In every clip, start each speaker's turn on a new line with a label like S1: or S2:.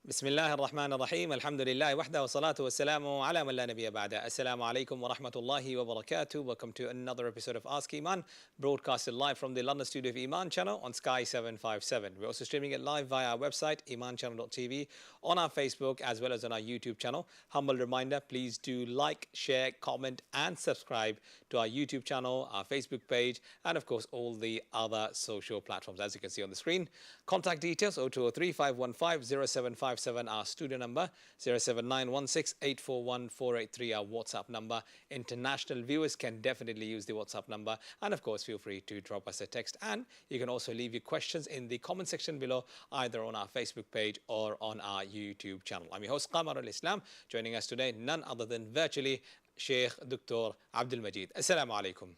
S1: بسم الله الرحمن الرحيم الحمد لله وحده والصلاة والسلام على من لا نبي بعده. Assalamu alaikum wa rahmatullahi wa barakatuh. Welcome to another episode of Ask Eman, broadcasted live from the London studio of Eman Channel on Sky 757. We're also streaming it live via our website, emanchannel.tv, on our Facebook as well as on our YouTube channel. Humble reminder, please do like, share, comment and subscribe to our YouTube channel, our Facebook page and of course all the other social platforms as you can see on the screen. Contact details 0203 515 0757, our studio number 07916841483, our WhatsApp number. International viewers can definitely use the WhatsApp number, and of course feel free to drop us a text, and you can also leave your questions in the comment section below, either on our Facebook page or on our YouTube channel. I'm your host Qamarul Islam. Joining us today, none other than virtually Sheikh Dr. Abdul Majid. Assalamu alaikum.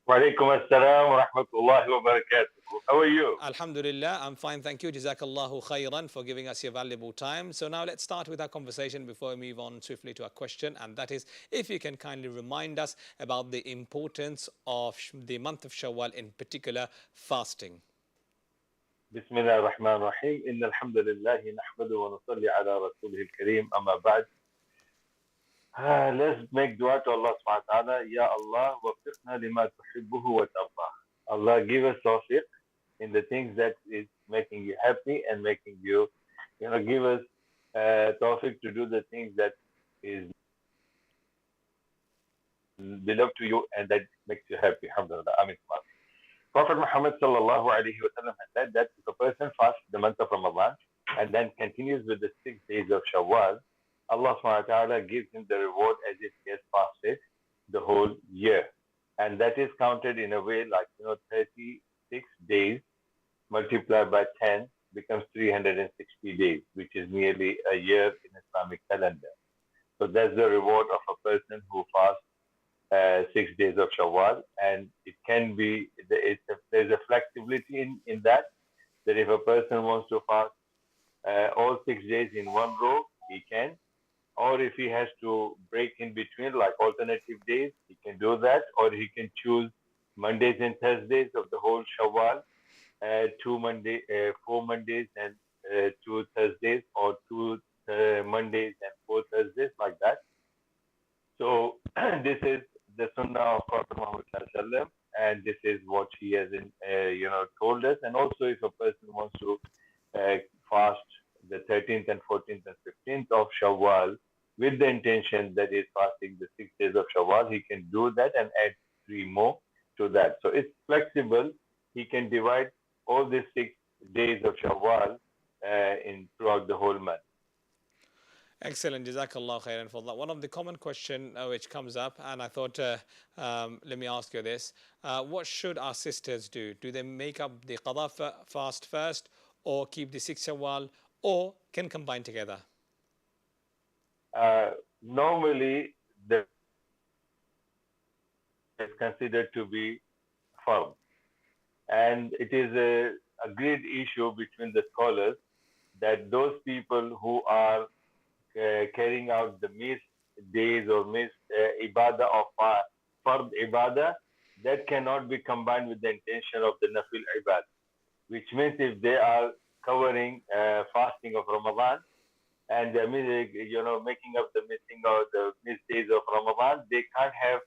S2: Walaikum assalam wa rahmatullahi wa barakatuh. How are you?
S1: Alhamdulillah, I'm fine, thank you. Jazakallahu khairan for giving us your valuable time. So now let's start with our conversation before we move on swiftly to our question, and that is if you can kindly remind us about the importance of the month of Shawwal, in particular fasting.
S2: Bismillah ar-Rahman ar-Rahim. Inna alhamdulillahi nahmadu wa nusalli ala rasulih al-kareem. Amma ba'd. Let's make dua to Allah subhanahu wa ta'ala. Ya Allah, waffiqna lima tuhibbuhu wa tardah. Allah, give us tawfiq in the things that is making you happy and making you, give us tawfiq to do the things that is beloved to you and that makes you happy. Alhamdulillah. Amin. Prophet Muhammad sallallahu alayhi wa sallam has said that if a person fasts the month of Ramadan and then continues with the 6 days of Shawwal, Allah subhanahu wa ta'ala gives him the reward as if he has fasted the whole year. And that is counted in a way like, 36 days multiplied by 10 becomes 360 days, which is nearly a year in Islamic calendar. So that's the reward of a person who fasts 6 days of Shawwal. And it can be, there's a flexibility in that if a person wants to fast all 6 days in one row, he can. Or if he has to break in between, like alternative days, he can do that. Or he can choose Mondays and Thursdays of the whole Shawwal, 4 Mondays and 2 Thursdays, or 2 Mondays and 4 Thursdays, like that. So this is the Sunnah of Prophet Muhammad sallallahu, and this is what he has, told us. And also, if a person wants to fast the 13th and 14th and 15th of Shawwal with the intention that is fasting the 6 days of Shawwal, he can do that and add 3 more to that. So it's flexible. He can divide all these 6 days of Shawwal throughout the whole month.
S1: Excellent. Jazakallah khairan for that. One of the common question which comes up, and I thought, let me ask you this. What should our sisters do? Do they make up the qada fast first, or keep the 6 Shawwal, or can combine together?
S2: Normally, it's considered to be firm. And it is a agreed issue between the scholars that those people who are carrying out the missed days or missed ibadah of fard ibadah, that cannot be combined with the intention of the nafil ibadah. Which means if they are covering fasting of Ramadan and they're making up the missing or the missed days of Ramadan, they can't have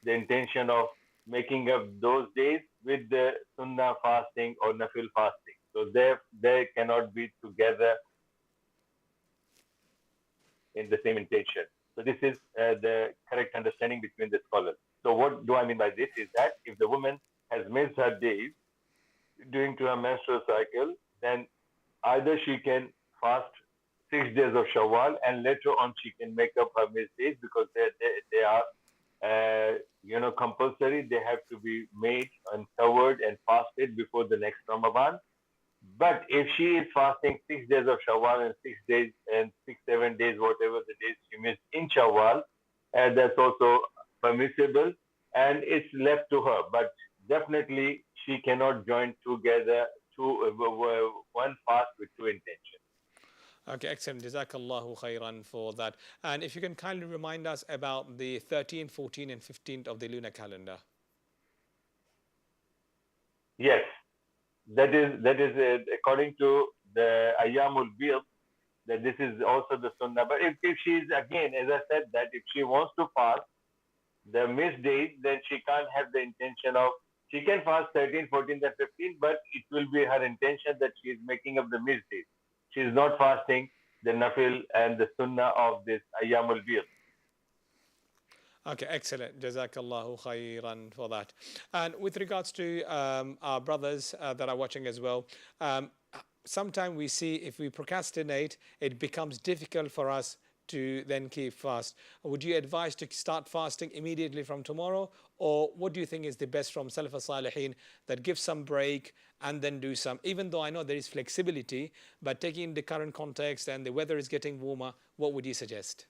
S2: the intention of making up those days with the sunnah fasting or nafil fasting. So they cannot be together in the same intention. So this is the correct understanding between the scholars. So what do I mean by this is that if the woman has missed her days due to her menstrual cycle, then either she can fast 6 days of Shawwal and later on she can make up her missed days because they are compulsory. They have to be made and covered and fasted before the next Ramadan. But if she is fasting 6 days of Shawwal and 6 days and 7 days, whatever the days she missed in Shawwal, that's also permissible and it's left to her. But definitely she cannot join together one fast with 2 intentions.
S1: Okay, excellent. Jazakallahu khairan for that. And if you can kindly remind us about the 13th, 14th and 15th of the lunar calendar.
S2: Yes. That is according to the Ayyamul Bid, that this is also the Sunnah. But if she is, again, as I said, that if she wants to fast the missed days, then she can't have the intention of, she can fast 13, 14, and 15, but it will be her intention that she is making up the missed days. She is not fasting the Nafil and the Sunnah of this Ayyamul Bid.
S1: Okay, excellent. Jazakallahu khairan for that. And with regards to our brothers that are watching as well, sometimes we see if we procrastinate, it becomes difficult for us to then keep fast. Would you advise to start fasting immediately from tomorrow? Or what do you think is the best from Salaf al-Salihin, that give some break and then do some, even though I know there is flexibility, but taking the current context and the weather is getting warmer, what would you suggest?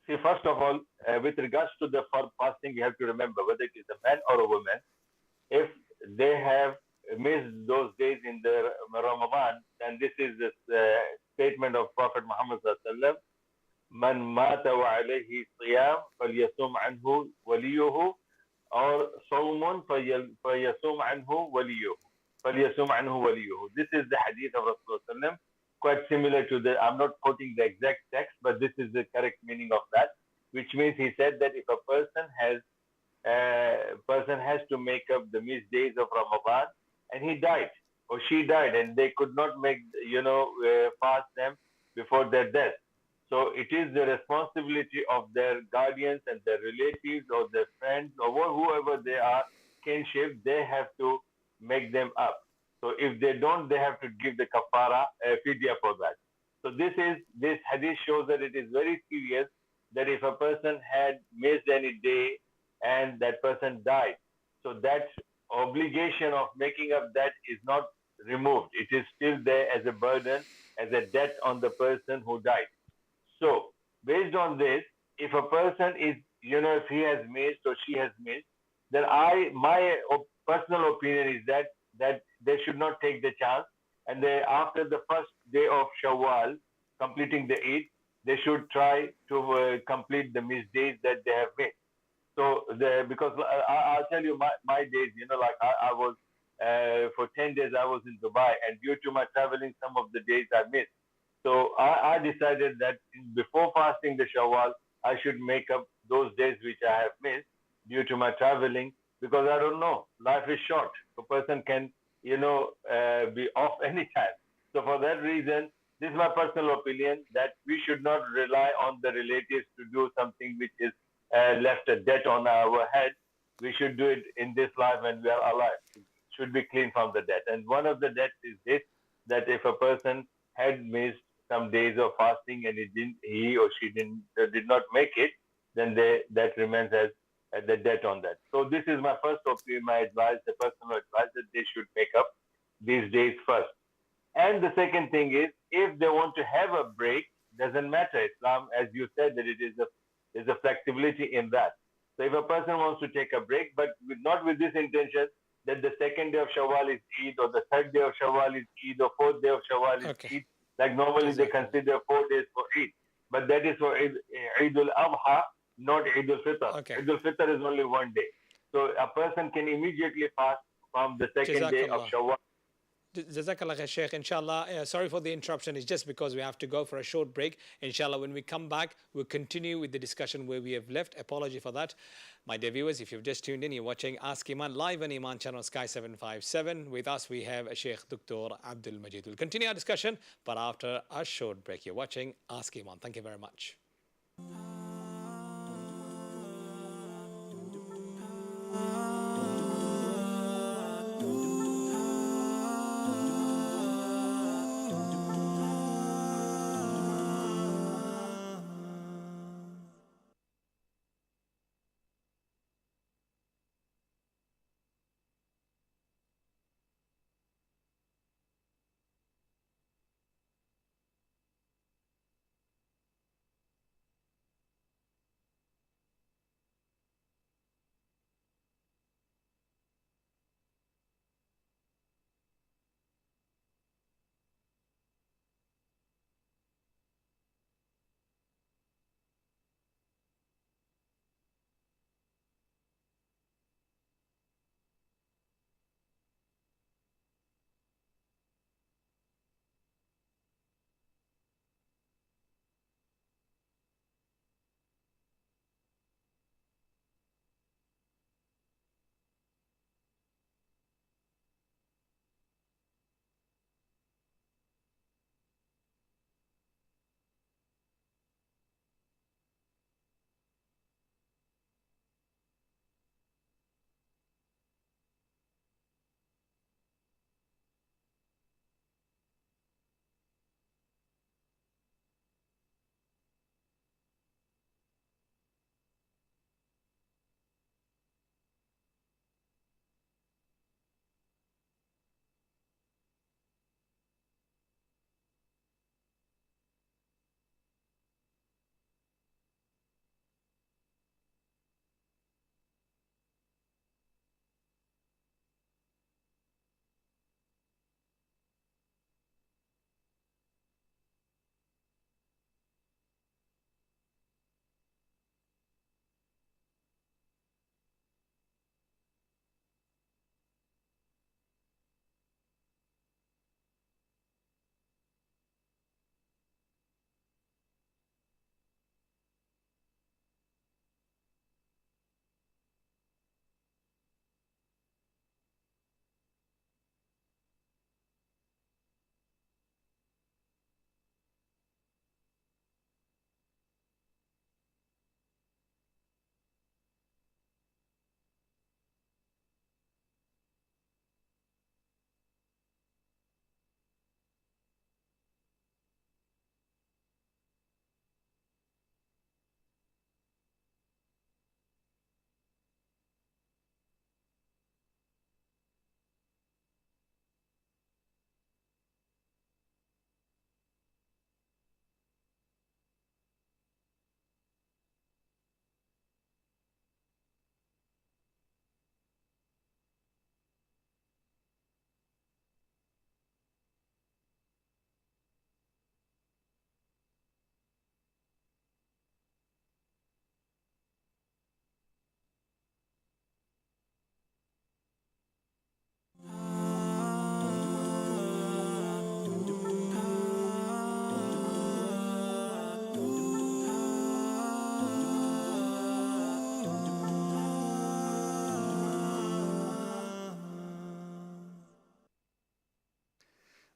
S2: See, first of all, with regards to the fasting, you have to remember whether it is a man or a woman, if they have missed those days in the Ramadan, then this is the statement of Prophet Muhammad sallallahu Man mata wa alayhi siyam falyasum anhu waliyuhu or sawmun falyasum anhu waliyuhu. Falyasum anhu waliyuhu. This is the hadith of Rasulullah, quite similar to the, I'm not quoting the exact text, but this is the correct meaning of that, which means he said that if a person has to make up the missed days of Ramadan, and he died or she died, and they could not make, fast them before their death. So it is the responsibility of their guardians and their relatives or their friends or whoever they are, kinship, they have to make them up. So if they don't, they have to give the kafara, fidya for that. So this hadith shows that it is very serious that if a person had missed any day and that person died, so that obligation of making up that is not removed. It is still there as a burden, as a debt on the person who died. So based on this, if a person is, if he has missed or she has missed, then my personal opinion is that they should not take the chance, and after the first day of Shawwal, completing the Eid, they should try to complete the missed days that they have missed. So because I'll tell you my days, I was for 10 days I was in Dubai, and due to my traveling, some of the days I missed. So I decided that before fasting the Shawwal, I should make up those days which I have missed due to my traveling, because I don't know, life is short. A person can, be off anytime. So for that reason, this is my personal opinion, that we should not rely on the relatives to do something which is left a debt on our head. We should do it in this life when we are alive. It should be clean from the debt. And one of the debts is this, that if a person had missed some days of fasting and he or she did not make it, then that remains as the debt on that. So this is my first opinion, my advice, the personal advice, that they should make up these days first. And the second thing is, if they want to have a break, doesn't matter. Islam, as you said, that there's a flexibility in that. So if a person wants to take a break, but not with this intention that the second day of Shawwal is Eid, or the third day of Shawwal is Eid, or fourth day of Shawwal is Eid, like normally they consider 4 days for Eid. But that is for Eid al-Adha, not Eid al-Fitr. Eid al-Fitr is only 1 day. So a person can immediately fast from the second day of Shawwal.
S1: Jazakallah khair, Sheikh. Inshallah, sorry for the interruption. It's just because we have to go for a short break. Inshallah, when we come back, we'll continue with the discussion where we have left. Apology for that. My dear viewers, if you've just tuned in, you're watching Ask Eman live on Eman Channel Sky 757. With us, we have Sheikh Dr. Abdul Majid. We'll continue our discussion, but after a short break. You're watching Ask Eman. Thank you very much.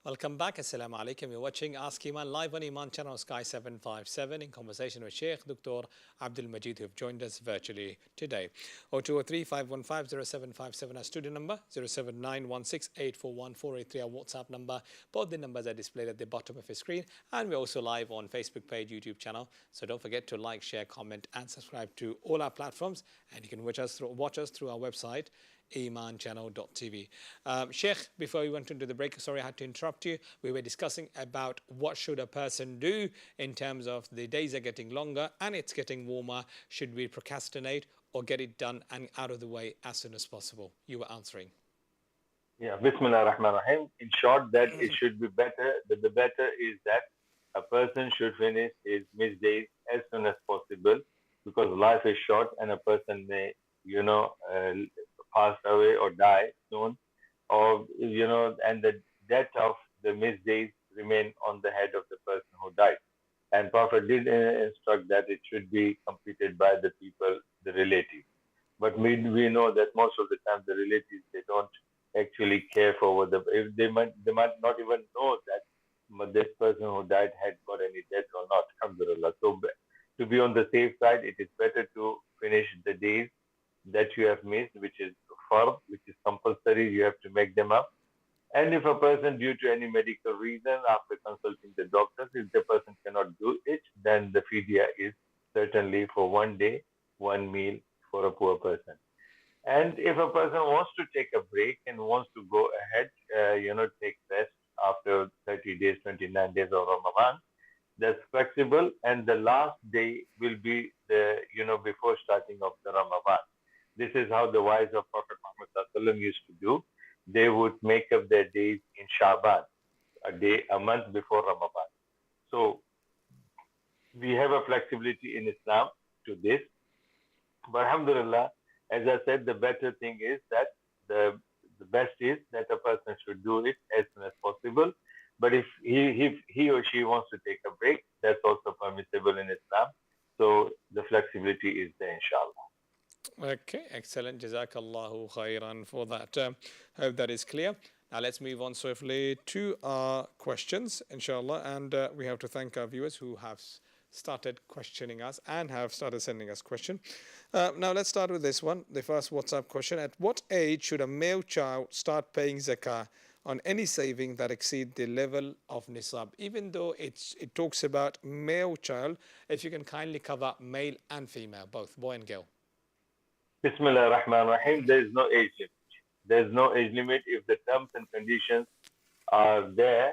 S1: Welcome back. Assalamu alaikum. You're watching Ask Eman live on Eman Channel Sky 757 in conversation with Sheikh Dr. Abdul Majid, who have joined us virtually today. 0203 515 0757 our studio number, 07916 841 our WhatsApp number. Both the numbers are displayed at the bottom of your screen. And we're also live on Facebook page, YouTube channel. So don't forget to like, share, comment, and subscribe to all our platforms. And you can watch us through our website, emanchannel.tv. Sheikh, before we went into the break, sorry I had to interrupt you. We were discussing about what should a person do in terms of the days are getting longer and it's getting warmer. Should we procrastinate or get it done and out of the way as soon as possible? You were answering.
S2: Yeah, Bismillah ar-Rahman ar-Rahim. In short, that it should be better. The better is that a person should finish his missed days as soon as possible, because life is short and a person may, pass away or die soon, or and the debt of the missed days remain on the head of the person who died. And Prophet did instruct that it should be completed by the people, the relatives. But we know that most of the time the relatives, they don't actually care for what if they might not even know that this person who died had got any debt or not. Alhamdulillah. So to be on the safe side, it is better to finish the days that you have missed, which is fard, which is compulsory. You have to make them up. And if a person, due to any medical reason, after consulting the doctors, if the person cannot do it, then the fidya is certainly for one day, one meal for a poor person. And if a person wants to take a break and wants to go ahead, take rest after 30 days, 29 days of Ramadan, that's flexible. And the last day will be before starting of the Ramadan. This is how the wives of Prophet Muhammad used to do. They would make up their days in Shawwal, a month before Ramadan. So we have a flexibility in Islam to this. But alhamdulillah, as I said, the better thing is that the best is that a person should do it as soon as possible. But if he or she wants to take a break, that's also permissible in Islam. So the flexibility is there, inshallah.
S1: Okay, excellent. Jazakallahu khairan for that. Hope that is clear. Now let's move on swiftly to our questions, inshallah. And we have to thank our viewers who have started questioning us and have started sending us questions. Now let's start with this one. The first WhatsApp question: at what age should a male child start paying zakah on any saving that exceed the level of nisab? Even though it talks about male child, if you can kindly cover male and female, both boy and girl.
S2: Bismillah ar-Rahman ar-Rahim. There is no age limit. There is no age limit. If the terms and conditions are there,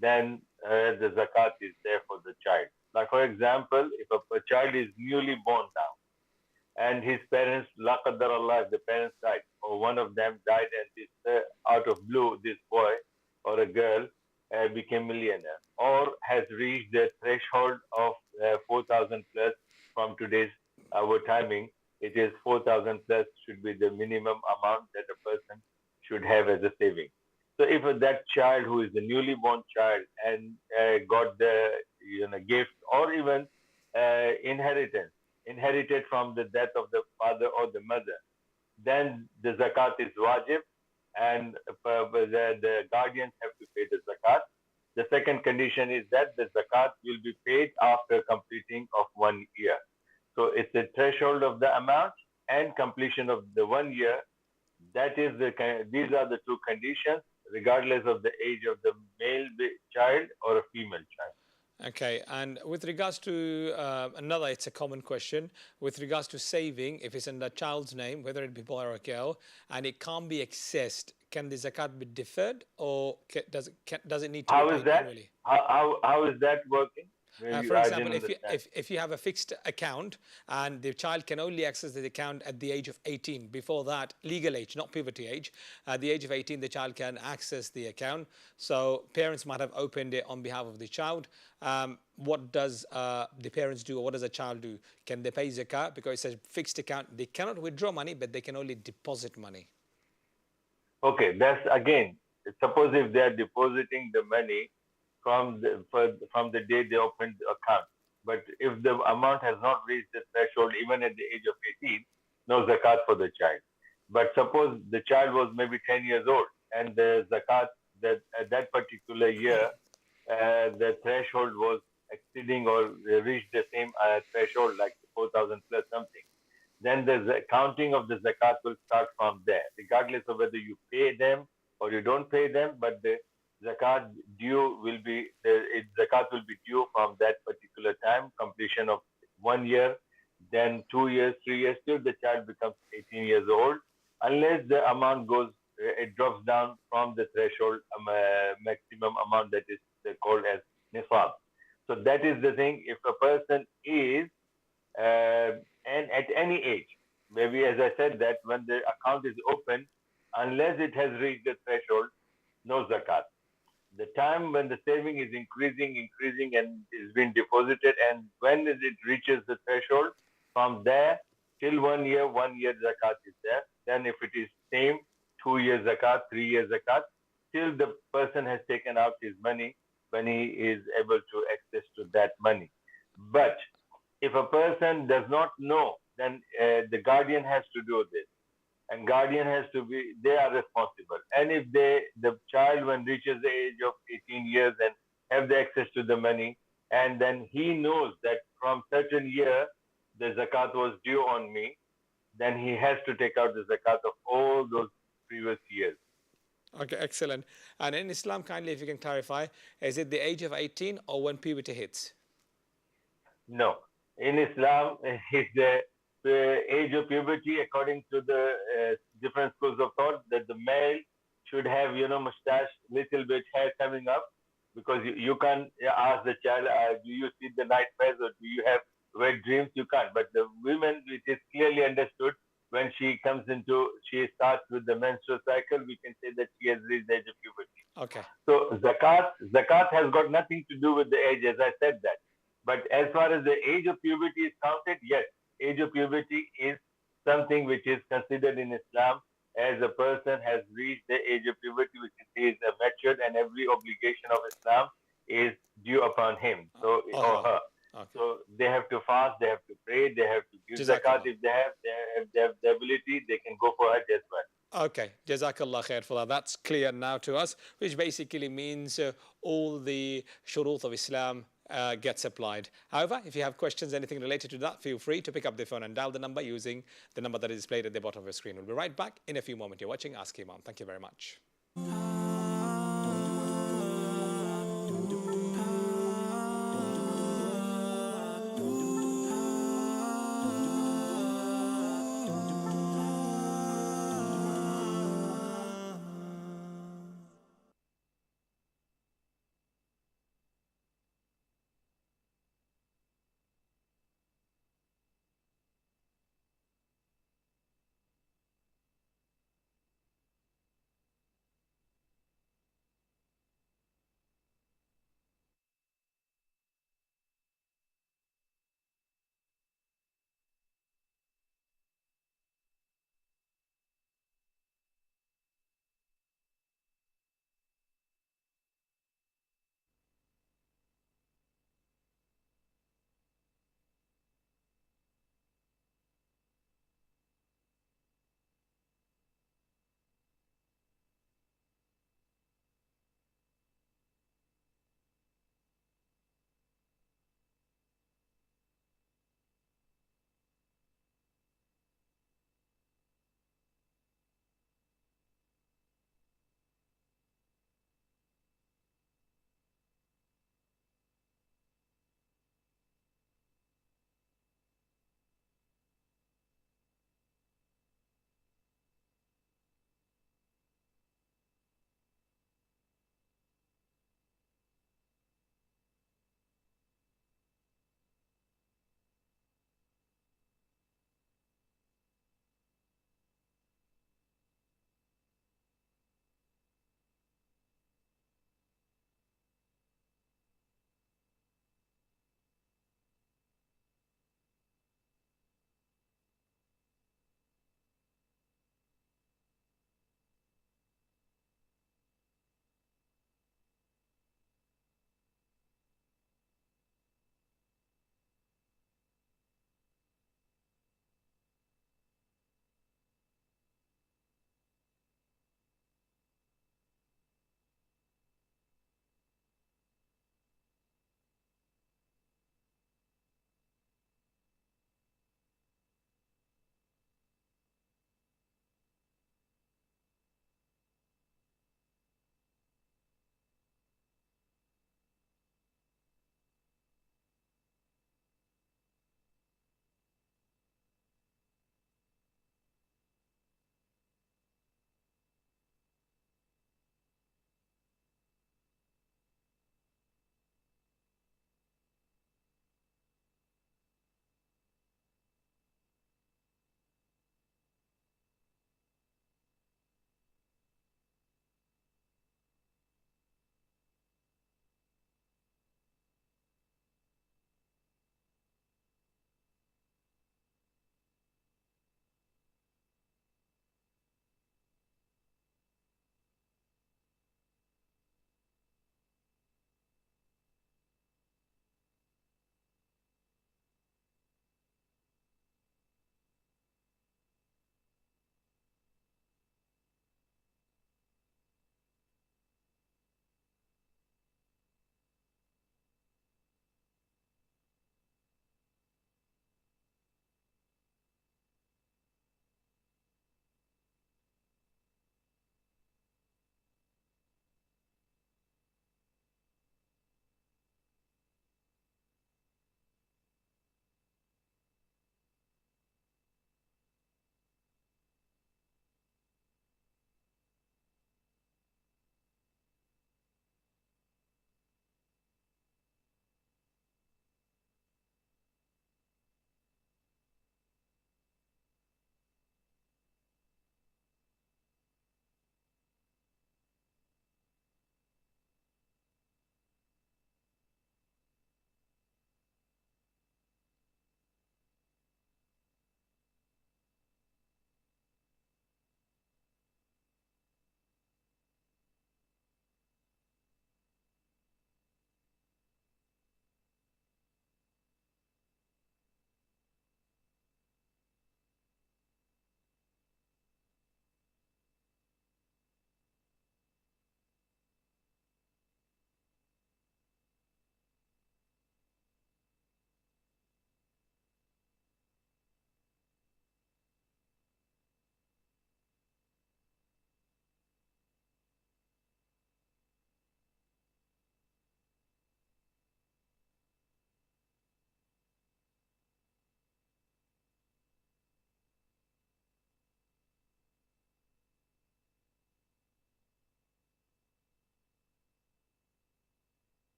S2: then the zakat is there for the child. Like, for example, if a child is newly born now, and his parents, la qaddar Allah, if the parents died, or one of them died, and this out of blue, this boy or a girl became millionaire, or has reached the threshold of 4,000 plus from today's our timing. It is 4,000 plus should be the minimum amount that a person should have as a saving. So if that child who is a newly born child and got the gift or even inherited from the death of the father or the mother, then the zakat is wajib, and the guardians have to pay the zakat. The second condition is that the zakat will be paid after completing of 1 year. So it's a threshold of the amount and completion of the 1 year. These are the two conditions, regardless of the age of the male child or a female child.
S1: Okay, and with regards to it's a common question, with regards to saving, if it's in the child's name, whether it be boy or a girl, and it can't be accessed, can the zakat be deferred, or does it need to be paid annually?
S2: How is that working?
S1: For example, if you have a fixed account and the child can only access the account at the age of 18, before that, legal age, not puberty age, at the age of 18, the child can access the account. So parents might have opened it on behalf of the child. What does the parents do, or what does a child do? Can they pay zakat? Because it says fixed account. They cannot withdraw money, but they can only deposit money.
S2: Okay, that's again, suppose if they are depositing the money from the day they opened the account. But if the amount has not reached the threshold, even at the age of 18, no zakat for the child. But suppose the child was maybe 10 years old and the zakat, that at that particular year the threshold was exceeding or reached the same threshold, like 4,000 plus something, then the counting of the zakat will start from there, regardless of whether you pay them or you don't pay them. But the zakat due will be zakat will be due from that particular time, completion of 1 year, then 2 years, 3 years, till the child becomes 18 years old, unless the amount goes, it drops down from the threshold maximum amount that is called as nisab. So that is the thing. If a person is and at any age, maybe as I said that when the account is open, unless it has reached the threshold, no zakat. The time when the saving is increasing and is being deposited, and when it reaches the threshold, from there till 1 year zakat is there. Then if it is same, 2 years zakat, 3 years zakat, till the person has taken out his money, when he is able to access to that money. But if a person does not know, then the guardian has to do this, and guardian has to be, they are responsible. And if the child when reaches the age of 18 years and have the access to the money, and then he knows that from certain year the zakat was due on me, then he has to take out the zakat of all those previous years.
S1: Okay, excellent. And in Islam, kindly, if you can clarify, is it the age of 18 or when puberty hits?
S2: No, in Islam, it's the age of puberty, according to the different schools of thought, that the male should have, mustache, little bit hair coming up, because you can't ask the child, do you see the night phase or do you have wet dreams? You can't. But the women, it is clearly understood when she starts with the menstrual cycle, we can say that she has reached the age of puberty.
S1: Okay.
S2: So zakat has got nothing to do with the age, as I said that. But as far as the age of puberty is counted, yes, age of puberty is something which is considered in Islam as a person has reached the age of puberty, which is matured, and every obligation of Islam is due upon him, or her.
S1: Okay.
S2: So they have to fast, they have to pray, they have to give zakat. If they have the ability, they can go for Hajj as well.
S1: Okay, Jazakallah khair for that. That's clear now to us, which basically means all the shurut of Islam gets applied. However, if you have questions, anything related to that, feel free to pick up the phone and dial the number using the number that is displayed at the bottom of your screen. We'll be right back in a few moments. You're watching Ask Eman. Thank you very much.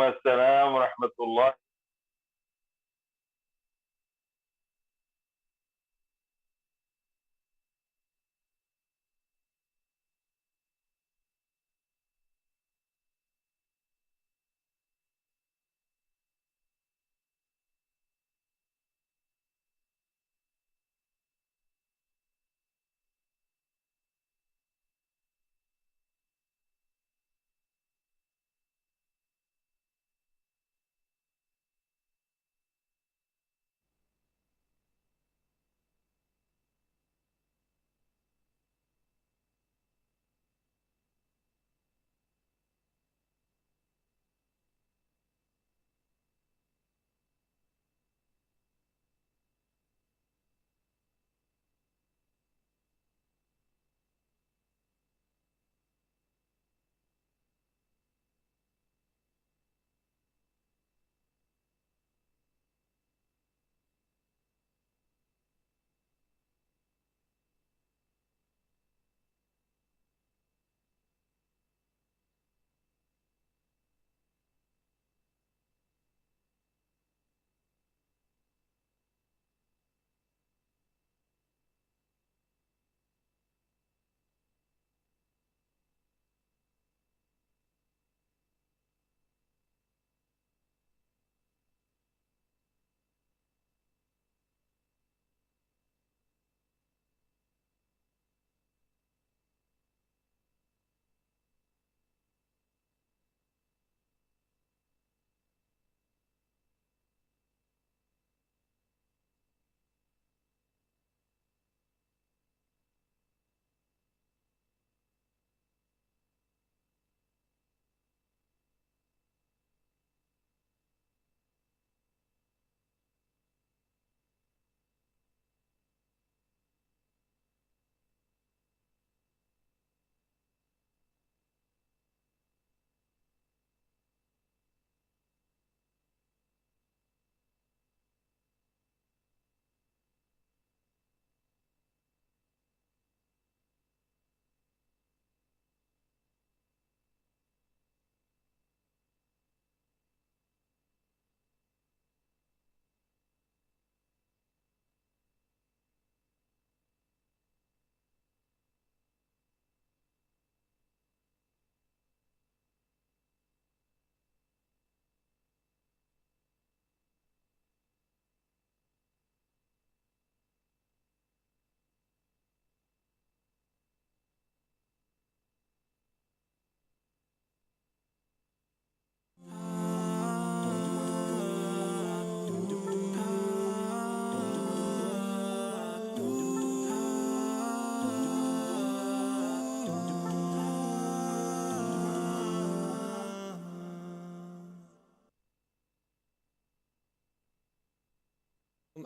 S2: assalam wa rahmatullah.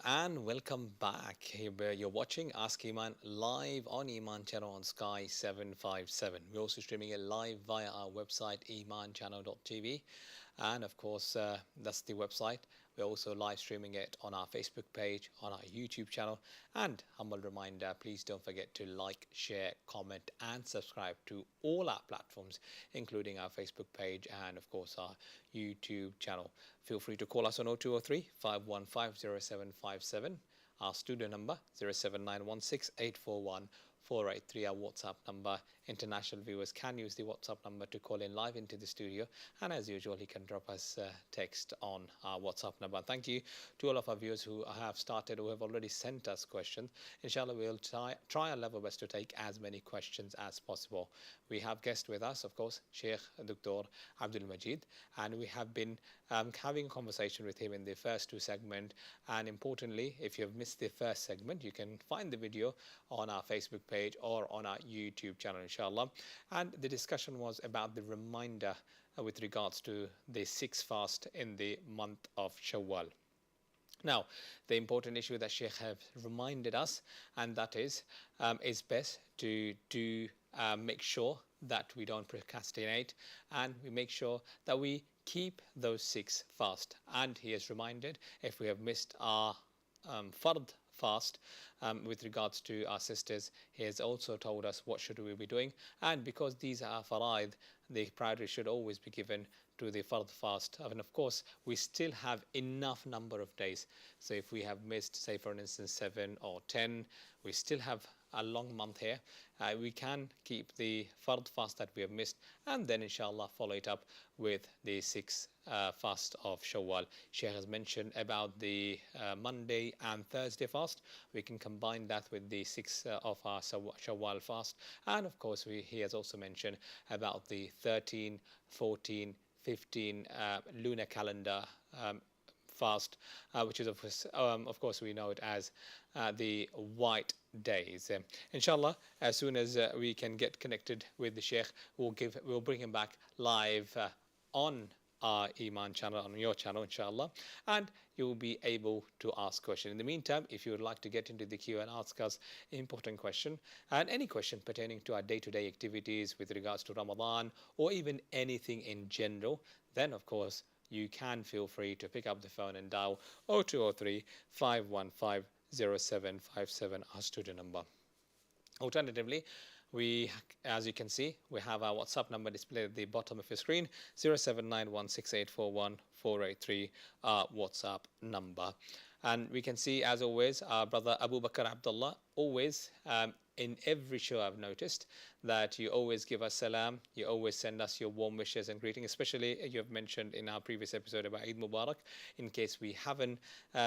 S1: And welcome back. You're watching Ask Eman live on Eman Channel on Sky 757. We're also streaming it live via our website emanchannel.tv, and of course that's the website. We're also live streaming it on our Facebook page, on our YouTube channel. And humble reminder, please don't forget to like, share, comment and subscribe to all our platforms, including our Facebook page and of course our YouTube channel. Feel free to call us on 0203 515 0757, our studio number 07916 841 483, our WhatsApp number. International viewers can use the WhatsApp number to call in live into the studio, and as usual you can drop us text on our WhatsApp number. Thank you to all of our viewers who have started, who have already sent us questions. Inshallah, we'll try our level best to take as many questions as possible. We have guest with us, of course, Sheikh Dr. Abdul Majid, and we have been having a conversation with him in the first two segments. And importantly, if you have missed the first segment, you can find the video on our Facebook page or on our YouTube channel, inshallah. And the discussion was about the reminder with regards to the sixth fast in the month of Shawwal. Now, the important issue that Sheikh have reminded us, and that is best to make sure that we don't procrastinate, and we make sure that we keep those six fast. And he has reminded, if we have missed our fard fast. With regards to our sisters, he has also told us what should we be doing, and because these are faraid, the priority should always be given to the fard fast. And of course, we still have enough number of days. So if we have missed, say for instance, 7 or 10, we still have a long month here. We can keep the fard fast that we have missed, and then inshallah follow it up with the 6 fast of Shawwal. Sheikh has mentioned about the Monday and Thursday fast. We can combine that with the 6 of our Shawwal fast, and of course he has also mentioned about the 13, 14, 15 lunar calendar fast, which is of course we know it as the white days. Inshallah, as soon as we can get connected with the Sheikh, we'll bring him back live on our Eman channel, on your channel, inshallah, and you'll be able to ask questions. In the meantime, if you would like to get into the queue and ask us important question and any question pertaining to our day-to-day activities with regards to Ramadan or even anything in general, then of course you can feel free to pick up the phone and dial 0203 515 0757, our studio number. Alternatively, as you can see, we have our WhatsApp number displayed at the bottom of your screen, 07916841 our WhatsApp number. And we can see, as always, our brother Abu Bakr Abdullah, always in every show I've noticed that you always give us salam, you always send us your warm wishes and greetings, especially you have mentioned in our previous episode about Eid Mubarak. In case we haven't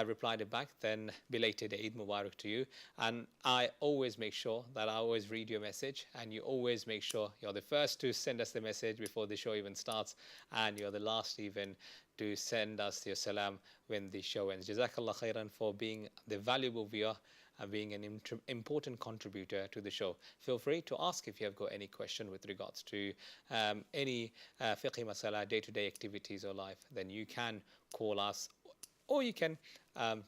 S1: replied it back, then belated Eid Mubarak to you. And I always make sure that I always read your message, and you always make sure you're the first to send us the message before the show even starts, and you're the last even to send us your salam when the show ends. Jazakallah khairan for being the valuable viewer and being an important contributor to the show. Feel free to ask if you have got any question with regards to any fiqh masala, day-to-day activities or life, then you can call us or you can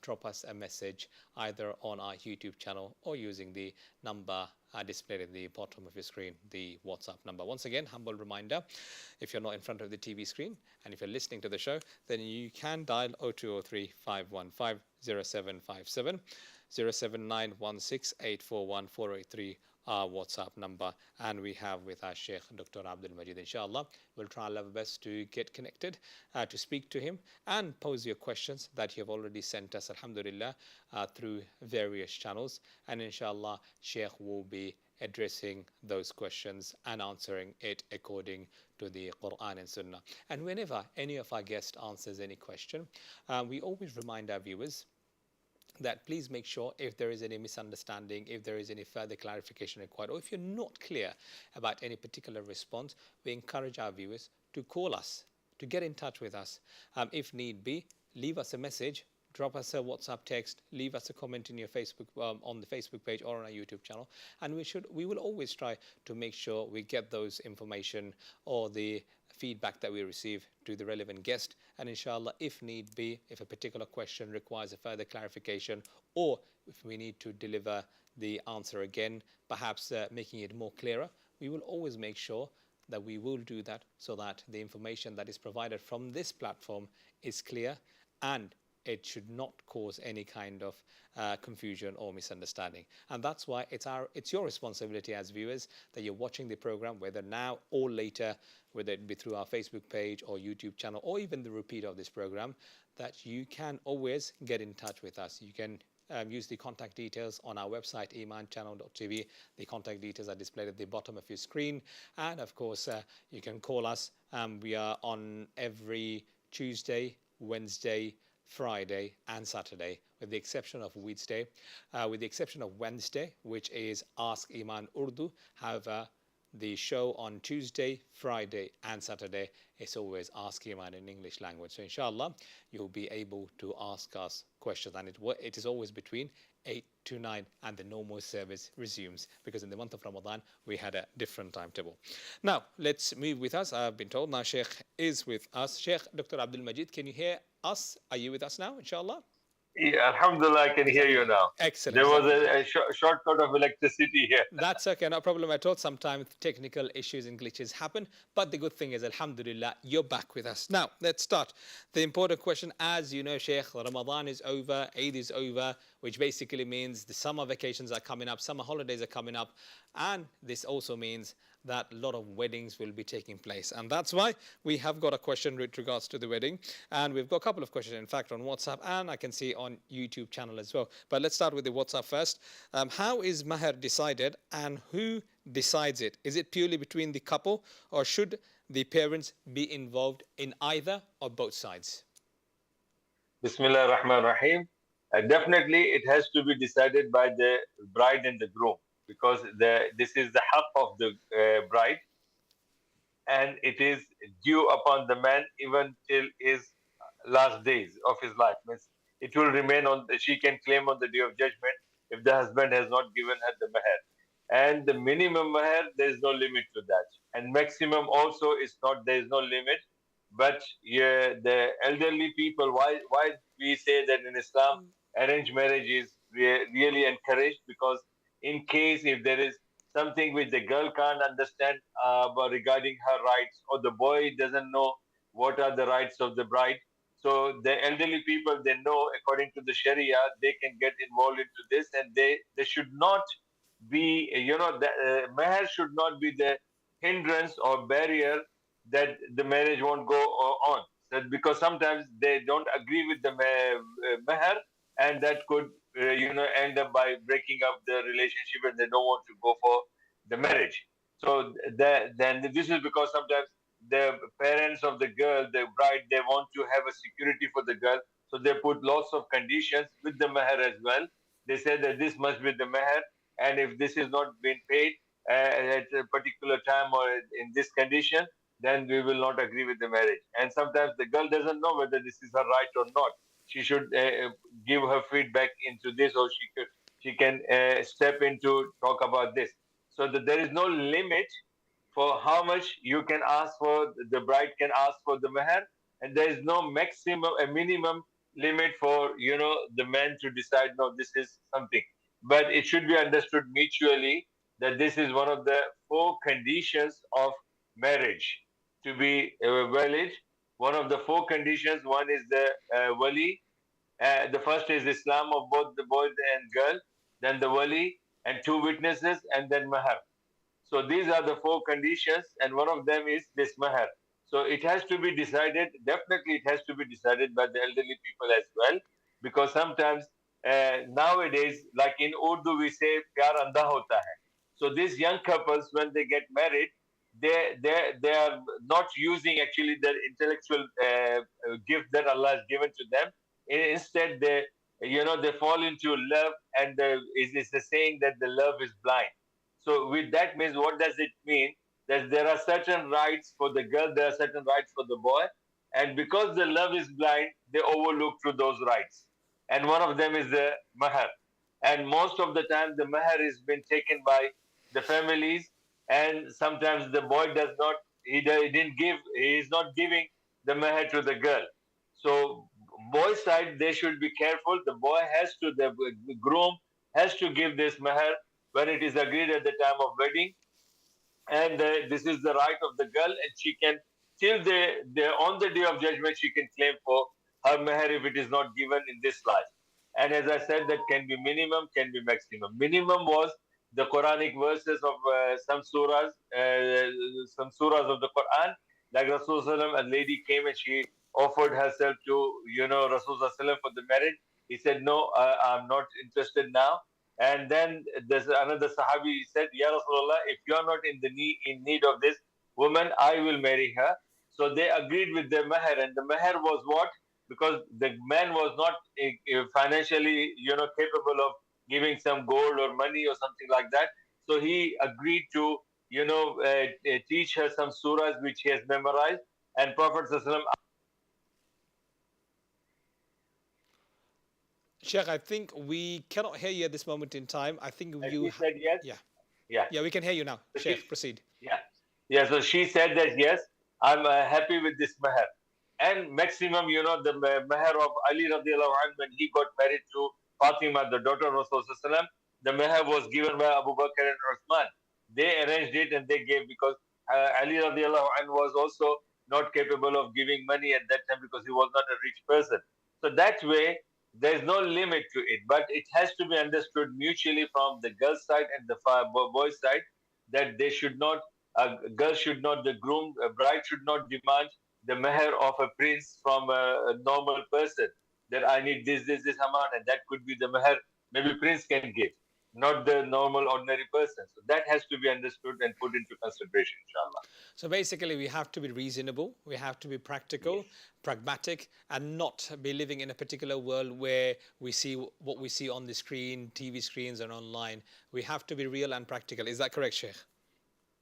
S1: drop us a message either on our YouTube channel or using the number displayed at the bottom of your screen, the WhatsApp number. Once again, humble reminder, if you're not in front of the TV screen and if you're listening to the show, then you can dial 0203 515 0757, 07916841483, our WhatsApp number, and we have with our Sheikh Dr. Abdul Majid. Inshallah, we'll try our level best to get connected, to speak to him and pose your questions that you have already sent us, alhamdulillah, through various channels, and inshallah Sheikh will be addressing those questions and answering it according to the Quran and Sunnah. And whenever any of our guests answers any question, we always remind our viewers that please make sure if there is any misunderstanding, if there is any further clarification required, or if you're not clear about any particular response, we encourage our viewers to call us, to get in touch with us. If need be, leave us a message, drop us a WhatsApp text, leave us a comment in your Facebook, on the Facebook page or on our YouTube channel, and we will always try to make sure we get those information or the feedback that we receive to the relevant guest. And inshallah, if need be, if a particular question requires a further clarification, or if we need to deliver the answer again, perhaps making it more clearer, we will always make sure that we will do that so that the information that is provided from this platform is clear and it should not cause any kind of confusion or misunderstanding. And that's why it's your responsibility as viewers that you're watching the program, whether now or later, whether it be through our Facebook page or YouTube channel or even the repeat of this program, that you can always get in touch with us. You can use the contact details on our website, emanchannel.tv. The contact details are displayed at the bottom of your screen. And of course, you can call us. We are on every Tuesday, Wednesday, Friday and Saturday, with the exception of Wednesday, which is Ask Eman Urdu. However, the show on Tuesday, Friday and Saturday is always Ask Eman in English language. So inshallah, you'll be able to ask us questions, and it is always between 8 to 9 and the normal service resumes, because in the month of Ramadan we had a different timetable. Now let's move with us. I've been told now Sheikh is with us. Sheikh Dr. Abdul Majid, can you hear us? Are you with us now, inshallah?
S2: Yeah, Alhamdulillah, I can hear you now.
S1: Excellent.
S2: There was a shortcut of electricity here.
S1: That's okay, no problem at all. Sometimes technical issues and glitches happen, but the good thing is, Alhamdulillah, you're back with us. Now, let's start. The important question, as you know, Sheikh, Ramadan is over, Eid is over, which basically means the summer vacations are coming up, summer holidays are coming up, and this also means that a lot of weddings will be taking place. And that's why we have got a question with regards to the wedding. And we've got a couple of questions, in fact, on WhatsApp, and I can see on YouTube channel as well. But let's start with the WhatsApp first. How is Mahr decided and who decides it? Is it purely between the couple or should the parents be involved in either or both sides?
S2: Bismillah ar-Rahman ar-Rahim. Definitely, it has to be decided by the bride and the groom because this is the haqq of the bride, and it is due upon the man even till his last days of his life. Means it will remain on. She can claim on the day of judgment if the husband has not given her the mahr. And the minimum mahr, there is no limit to that, and maximum also is not. There is no limit. But yeah, the elderly people, why we say that in Islam arranged marriage is really encouraged, because in case if there is something which the girl can't understand regarding her rights, or the boy doesn't know what are the rights of the bride, so the elderly people, they know according to the Sharia they can get involved into this, and they should not be, the mahr should not be the hindrance or barrier that the marriage won't go on. So because sometimes they don't agree with the mahr, and that could end up by breaking up the relationship, and they don't want to go for the marriage. So then this is because sometimes the parents of the girl, the bride, they want to have a security for the girl, so they put lots of conditions with the mahr as well. They say that this must be the mahr, and if this is not being paid at a particular time or in this condition, then we will not agree with the marriage. And sometimes the girl doesn't know whether this is her right or not. She should give her feedback into this, or she can step into talk about this. So that there is no limit for how much you can ask for. The bride can ask for the mahr, and there is no maximum, a minimum limit for the man to decide. No, this is something, but it should be understood mutually that this is one of the four conditions of marriage to be valid. One of the four conditions, one is the wali. The first is Islam of both the boy and girl, then the wali and two witnesses, and then mahr. So these are the four conditions, and one of them is this mahr. So it has to be decided. Definitely, it has to be decided by the elderly people as well, because sometimes nowadays, like in Urdu, we say "pyar andha hota hai." So these young couples, when they get married, they are not using actually their intellectual gift that Allah has given to them. Instead, they fall into love, and it's the saying that the love is blind. So with that means, what does it mean? That there are certain rights for the girl, there are certain rights for the boy, and because the love is blind, they overlook through those rights. And one of them is the mahr. And most of the time, the mahr is been taken by the families, and sometimes the boy does not. Didn't give. He is not giving the mahr to the girl. So boy side, they should be careful. The boy has to, the groom has to give this mahr when it is agreed at the time of wedding, and this is the right of the girl, and she can, till on the day of judgment, she can claim for her mahr if it is not given in this life. And as I said, that can be minimum, can be maximum. Minimum was the Quranic verses of some surahs of the Quran. Like Rasulullah, a lady came and she offered herself to Rasulullah for the marriage. He said, "No, I'm not interested now." And then there's another Sahabi said, "Ya Rasulullah, if you are not in need of this woman, I will marry her." So they agreed with the mahr, and the mahr was what? Because the man was not financially, capable of giving some gold or money or something like that. So he agreed to, teach her some surahs which he has memorized. And Prophet ﷺ,
S1: Sheikh, I think we cannot hear you at this moment in time. I think
S2: she said yes.
S1: Yeah.
S2: Yeah.
S1: Yeah, we can hear you now.
S2: So
S1: Sheikh, proceed.
S2: yeah. Yeah. So she said that yes, I'm happy with this mahr. And maximum, the meher of Ali radiallahu anhu, when he got married to Fatima, the daughter of Rasulullah, the meher was given by Abu Bakr and Uthman. They arranged it and they gave, because Ali radiallahu anhu was also not capable of giving money at that time because he was not a rich person. So that way, there's no limit to it, but it has to be understood mutually from the girl side and the boy side, that they should not, girl should not, the groom, bride should not demand the meher of a prince from a normal person, that I need this amount, and that could be the meher maybe prince can give, not the normal ordinary person. So that has to be understood and put into consideration, inshallah.
S1: So basically, we have to be reasonable, we have to be practical,
S2: Yes.
S1: pragmatic, and not be living in a particular world where we see what we see on the screen, TV screens, and online. We have to be real and practical. Is that correct, Sheikh?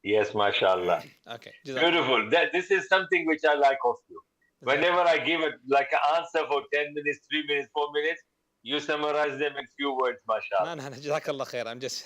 S2: Yes, mashallah.
S1: Okay.
S2: Beautiful. This is something which I like of you. Whenever I give it like an answer for 10 minutes, 3 minutes, 4 minutes, you summarize them in few words, mashallah.
S1: No, Jazakallah khair.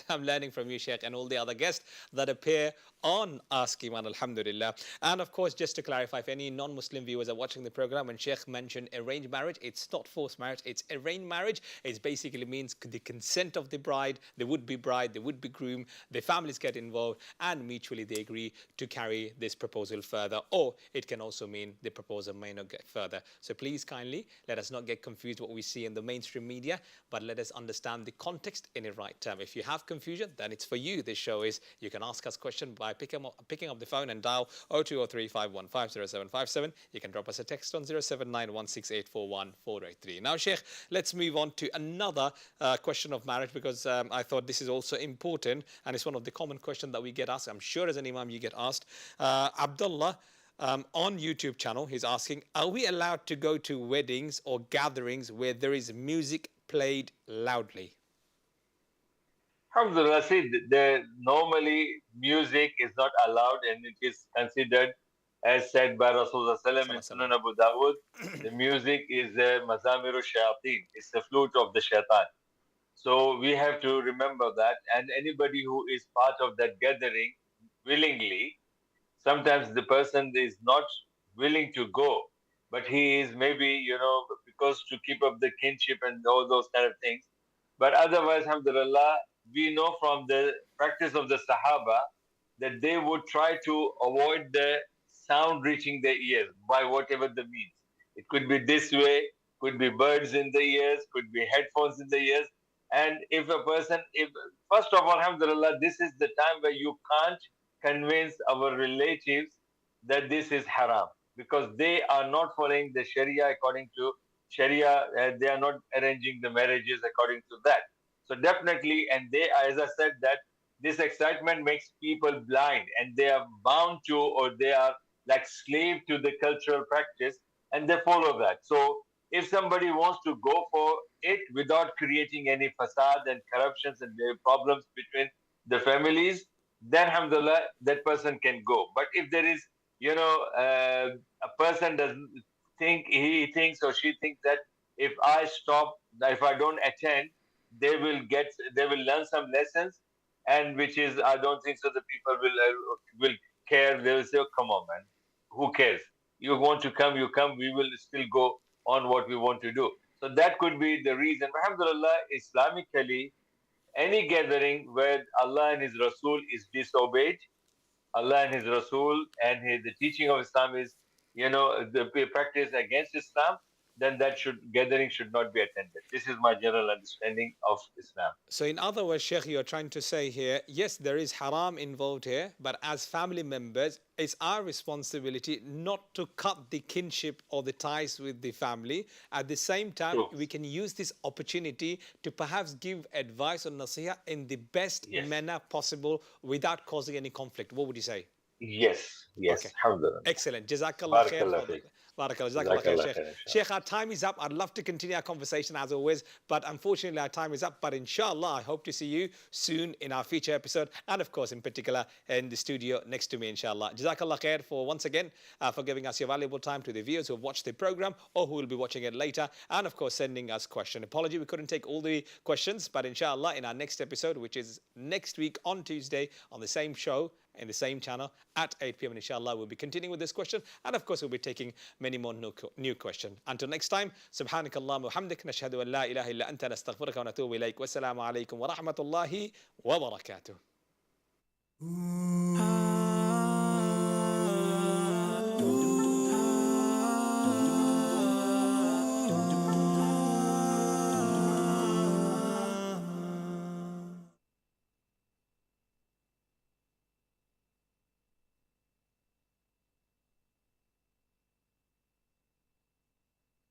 S1: I'm learning from you, Sheikh, and all the other guests that appear on Ask Eman, alhamdulillah. And of course, just to clarify, if any non-Muslim viewers are watching the program, when Sheikh mentioned arranged marriage, it's not forced marriage, it's arranged marriage. It basically means the consent of the bride, the would-be bride, the would-be groom, the families get involved, and mutually they agree to carry this proposal further. Or it can also mean the proposal may not get further. So please kindly let us not get confused what we see in the mainstream media, but let us understand the context in the right term. If you have confusion, then it's for you. This show is, you can ask us questions by picking up the phone and dial 0203515077. You can drop us a text on 07916841483. Now, Sheikh, let's move on to another question of marriage, because I thought this is also important, and it's one of the common questions that we get asked. I'm sure as an imam you get asked. Abdullah, on YouTube channel, he's asking, are we allowed to go to weddings or gatherings where there is music played loudly?
S2: Alhamdulillah, see, normally music is not allowed, and it is considered, as said by Rasulullah Sallam in Sunan Abu Dawud, the music is a mazamiru shayateen, it's the flute of the shaitan. So we have to remember that, and anybody who is part of that gathering willingly, sometimes the person is not willing to go, but he is maybe, because to keep up the kinship and all those kind of things. But otherwise, alhamdulillah, we know from the practice of the Sahaba that they would try to avoid the sound reaching their ears by whatever the means. It could be this way, could be birds in the ears, could be headphones in the ears. And if first of all, alhamdulillah, this is the time where you can't convince our relatives that this is haram, because they are not following the Sharia according to Sharia. They are not arranging the marriages according to that. So definitely, and they, as I said, that this excitement makes people blind, and they are bound to, or they are like slave to the cultural practice, and they follow that. So if somebody wants to go for it without creating any facade and corruptions and problems between the families, then alhamdulillah, that person can go. But if there is, a person doesn't think, he thinks or she thinks that if I stop, if I don't attend, they will learn some lessons, and which is, I don't think so the people will care. They will say, oh, come on, man, who cares? You want to come, you come, we will still go on what we want to do. So that could be the reason. Alhamdulillah, Islamically, any gathering where Allah and His Rasul is disobeyed, Allah and His Rasul and the teaching of Islam is, the practice against Islam, then that gathering should not be attended. This is my general understanding of Islam.
S1: So in other words, Sheikh, you're trying to say here, yes, there is haram involved here, but as family members, it's our responsibility not to cut the kinship or the ties with the family. At the same time,
S2: True.
S1: we can use this opportunity to perhaps give advice on nasiha in the best manner possible without causing any conflict. What would you say?
S2: Yes. Okay. Alhamdulillah.
S1: Excellent. Jazakallah khair.
S2: Barakallah.
S1: Jazakallah khair, Sheikh. Sheikh, our time is up. I'd love to continue our conversation as always, but unfortunately our time is up. But inshallah, I hope to see you soon in our future episode, and of course, in particular, in the studio next to me, inshallah. Jazakallah khair for once again for giving us your valuable time, to the viewers who have watched the program or who will be watching it later, and of course, sending us questions. Apology, we couldn't take all the questions, but inshallah, in our next episode, which is next week on Tuesday on the same show, in the same channel at 8 p.m. And inshallah, we'll be continuing with this question. And of course, we'll be taking many more new questions. Until next time, subhanakallah wa hamdik, nashhadu an la ilaha illa anta, nastaghfiruka wa natubu ilayk. Wassalamu alaikum wa rahmatullahi wa barakatuh.